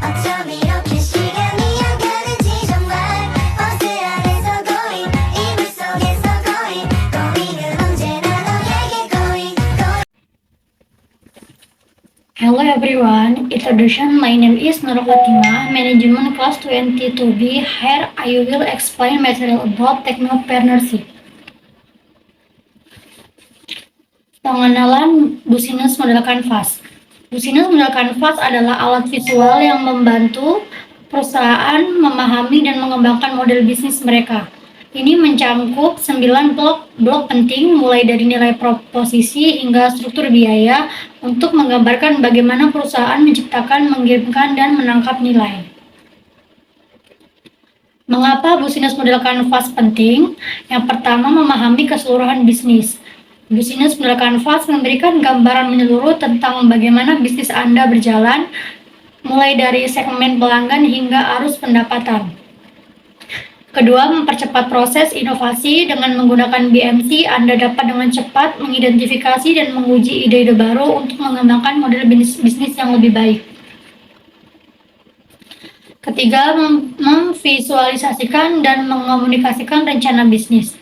어쩜 이렇게 시간이 안 가는지 정말 버스 안에서 고인 이불 속에서 고인은 언제나 너에게 고인. Hello everyone, introduction. My name is Nurul Fatimah, Management Class 22B. Here I will explain material about technopreneurship. Pengenalan Business Model Canvas. Business Model Canvas adalah alat visual yang membantu perusahaan memahami dan mengembangkan model bisnis mereka. Ini mencangkup 9 blok penting, mulai dari nilai proposisi hingga struktur biaya, untuk menggambarkan bagaimana perusahaan menciptakan, mengirimkan, dan menangkap nilai. Mengapa Business Model Canvas penting? Yang pertama, memahami keseluruhan bisnis. Business Model Canvas memberikan gambaran menyeluruh tentang bagaimana bisnis Anda berjalan, mulai dari segmen pelanggan hingga arus pendapatan. Kedua, mempercepat proses inovasi. Dengan menggunakan BMC, Anda dapat dengan cepat mengidentifikasi dan menguji ide-ide baru untuk mengembangkan model bisnis yang lebih baik. Ketiga, memvisualisasikan dan mengomunikasikan rencana bisnis.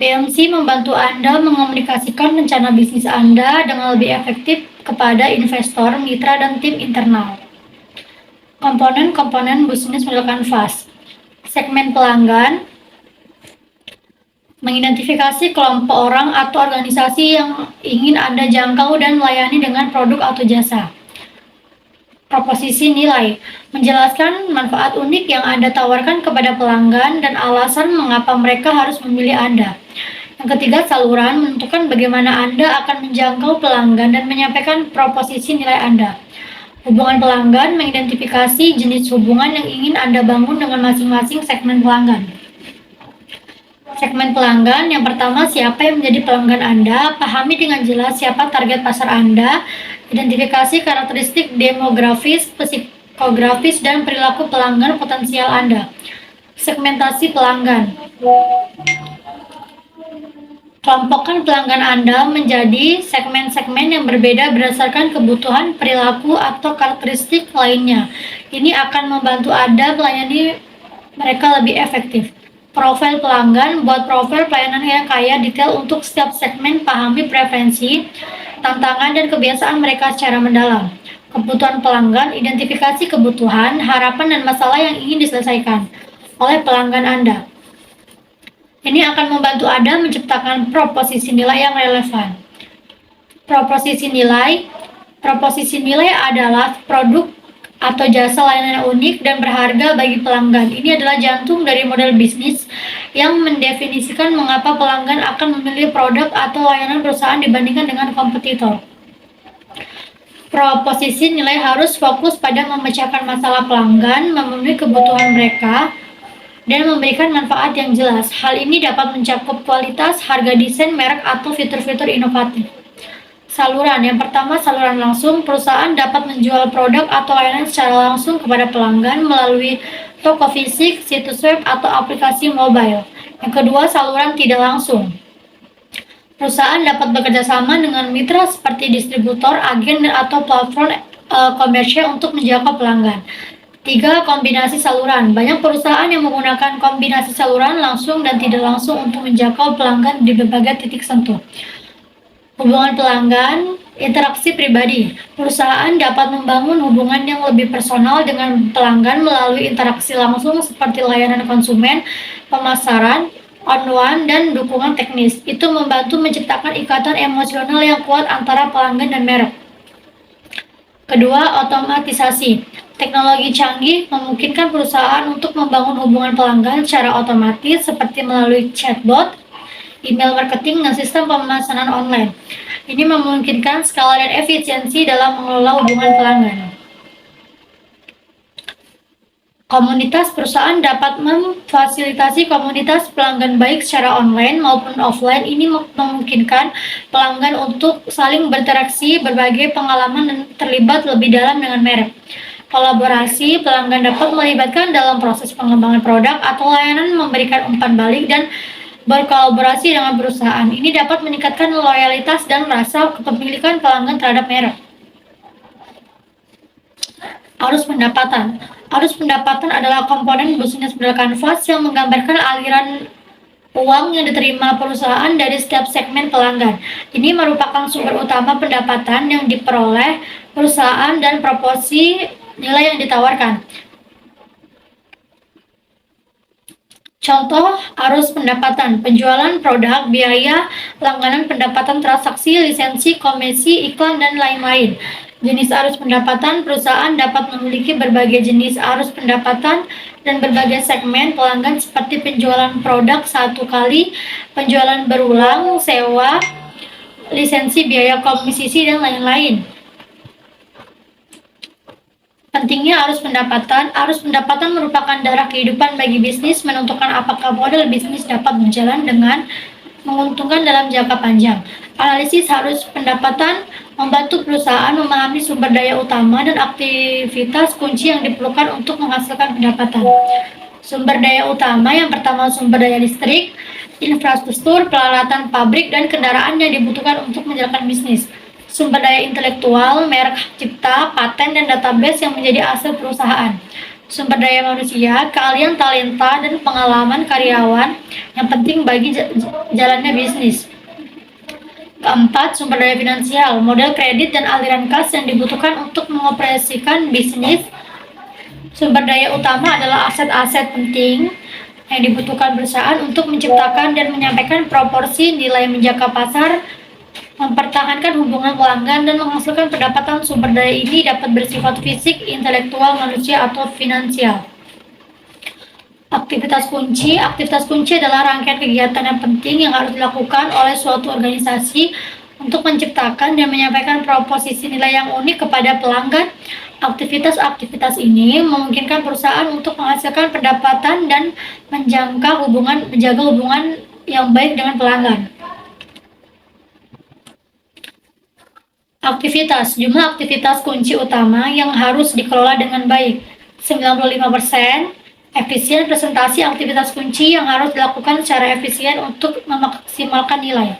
BMC membantu Anda mengomunikasikan rencana bisnis Anda dengan lebih efektif kepada investor, mitra, dan tim internal. Komponen-komponen Business Model Canvas. Segmen pelanggan, mengidentifikasi kelompok orang atau organisasi yang ingin Anda jangkau dan melayani dengan produk atau jasa. Proposisi nilai, menjelaskan manfaat unik yang Anda tawarkan kepada pelanggan dan alasan mengapa mereka harus memilih Anda. Yang ketiga, saluran, menentukan bagaimana Anda akan menjangkau pelanggan dan menyampaikan proposisi nilai Anda. Hubungan pelanggan, mengidentifikasi jenis hubungan yang ingin Anda bangun dengan masing-masing segmen pelanggan. Segmen pelanggan, yang pertama, siapa yang menjadi pelanggan Anda? Pahami dengan jelas siapa target pasar Anda. Identifikasi karakteristik demografis, psikografis, dan perilaku pelanggan potensial Anda. Segmentasi pelanggan. Kelompokkan pelanggan Anda menjadi segmen-segmen yang berbeda berdasarkan kebutuhan, perilaku, atau karakteristik lainnya. Ini akan membantu Anda melayani mereka lebih efektif. Profil pelanggan, buat profil pelayanan yang kaya detail untuk setiap segmen. Pahami preferensi, tantangan, dan kebiasaan mereka secara mendalam. Kebutuhan pelanggan, identifikasi kebutuhan, harapan, dan masalah yang ingin diselesaikan oleh pelanggan Anda. Ini akan membantu Anda menciptakan proposisi nilai yang relevan. Proposisi nilai adalah produk atau jasa layanan yang unik dan berharga bagi pelanggan. Ini adalah jantung dari model bisnis yang mendefinisikan mengapa pelanggan akan memilih produk atau layanan perusahaan dibandingkan dengan kompetitor. Proposisi nilai harus fokus pada memecahkan masalah pelanggan, memenuhi kebutuhan mereka, dan memberikan manfaat yang jelas. Hal ini dapat mencakup kualitas, harga, desain, merek, atau fitur-fitur inovatif. Saluran, yang pertama, saluran langsung. Perusahaan dapat menjual produk atau layanan secara langsung kepada pelanggan melalui toko fisik, situs web, atau aplikasi mobile. Yang kedua, saluran tidak langsung. Perusahaan dapat bekerja sama dengan mitra seperti distributor, agen, atau platform komersial untuk menjangkau pelanggan. Tiga, kombinasi saluran. Banyak perusahaan yang menggunakan kombinasi saluran langsung dan tidak langsung untuk menjangkau pelanggan di berbagai titik sentuh. Hubungan pelanggan, interaksi pribadi. Perusahaan dapat membangun hubungan yang lebih personal dengan pelanggan melalui interaksi langsung seperti layanan konsumen, pemasaran, on-one, dan dukungan teknis. Itu membantu menciptakan ikatan emosional yang kuat antara pelanggan dan merek. Kedua, otomatisasi. Teknologi canggih memungkinkan perusahaan untuk membangun hubungan pelanggan secara otomatis seperti melalui chatbot, email marketing, dan sistem pemesanan online. Ini memungkinkan skala dan efisiensi dalam mengelola hubungan pelanggan. Komunitas, perusahaan dapat memfasilitasi komunitas pelanggan baik secara online maupun offline. Ini memungkinkan pelanggan untuk saling berinteraksi, berbagi pengalaman, dan terlibat lebih dalam dengan merek. Kolaborasi, pelanggan dapat melibatkan dalam proses pengembangan produk atau layanan, memberikan umpan balik, dan berkolaborasi dengan perusahaan. Ini dapat meningkatkan loyalitas dan rasa kepemilikan pelanggan terhadap merek. Arus pendapatan. Arus pendapatan adalah komponen bisnis model kanvas yang menggambarkan aliran uang yang diterima perusahaan dari setiap segmen pelanggan. Ini merupakan sumber utama pendapatan yang diperoleh perusahaan dan proporsi nilai yang ditawarkan. Contoh arus pendapatan, penjualan produk, biaya, langganan, pendapatan transaksi, lisensi, komisi, iklan, dan lain-lain. Jenis arus pendapatan, perusahaan dapat memiliki berbagai jenis arus pendapatan dan berbagai segmen pelanggan seperti penjualan produk satu kali, penjualan berulang, sewa, lisensi, biaya komisi, dan lain-lain. Pentingnya arus pendapatan merupakan darah kehidupan bagi bisnis, menentukan apakah model bisnis dapat berjalan dengan menguntungkan dalam jangka panjang. Analisis arus pendapatan membantu perusahaan memahami sumber daya utama dan aktivitas kunci yang diperlukan untuk menghasilkan pendapatan. Sumber daya utama yang pertama sumber daya listrik, infrastruktur, peralatan pabrik, dan kendaraan yang dibutuhkan untuk menjalankan bisnis. Sumber daya intelektual, merek hak cipta, paten, dan database yang menjadi aset perusahaan. Sumber daya manusia, keahlian talenta, dan pengalaman karyawan yang penting bagi jalannya bisnis. Keempat, sumber daya finansial, modal kredit dan aliran kas yang dibutuhkan untuk mengoperasikan bisnis. Sumber daya utama adalah aset-aset penting yang dibutuhkan perusahaan untuk menciptakan dan menyampaikan proporsi nilai menjaga pasar, mempertahankan hubungan pelanggan, dan menghasilkan pendapatan. Sumber daya ini dapat bersifat fisik, intelektual, manusia, atau finansial. Aktivitas kunci adalah rangkaian kegiatan yang penting yang harus dilakukan oleh suatu organisasi untuk menciptakan dan menyampaikan proposisi nilai yang unik kepada pelanggan. Aktivitas ini memungkinkan perusahaan untuk menghasilkan pendapatan dan menjaga hubungan yang baik dengan pelanggan. Jumlah aktivitas kunci utama yang harus dikelola dengan baik. 95%. Efisien presentasi aktivitas kunci yang harus dilakukan secara efisien untuk memaksimalkan nilai.